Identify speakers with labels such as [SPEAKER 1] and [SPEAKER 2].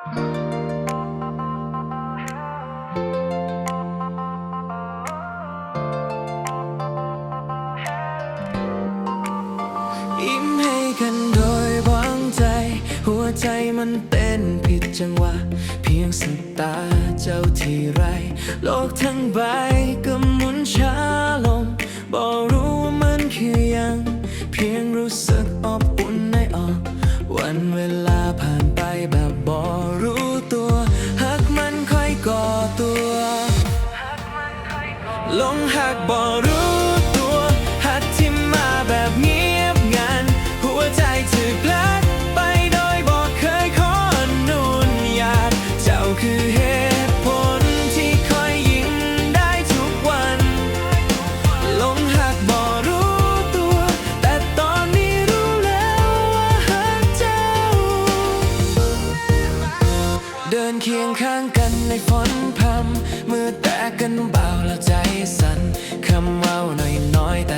[SPEAKER 1] ยิ้มให้กันโดยหวังใจหัวใจมันเต้นผิดจังหวะเพียงสบตาเจ้าทีไรโลกทั้งใบก็หมุนช้าลงบอกรู้ว่ามันคือยังเพียงรู้สึกอบอุ่นในอกวันเวลาผ่านไปแบบบ่รู้ตัวหักมันค่อยก่อตัวลงหักบ่รู้ตัวหักที่มาแบบเงียบงันหัวใจถูกลัดไปโดยบ่เคยขออนุญาตเจ้าคือเหตุผลที่คอยยิ้มได้ทุกวันลงหักบ่รู้ตัวแต่ตอนนี้รู้แล้วว่าหักเจ้าเดินเคียงข้างกันในฝนพรำมือแตะกันเบาแล้วใจสั่นคำเว้าน้อยๆแต่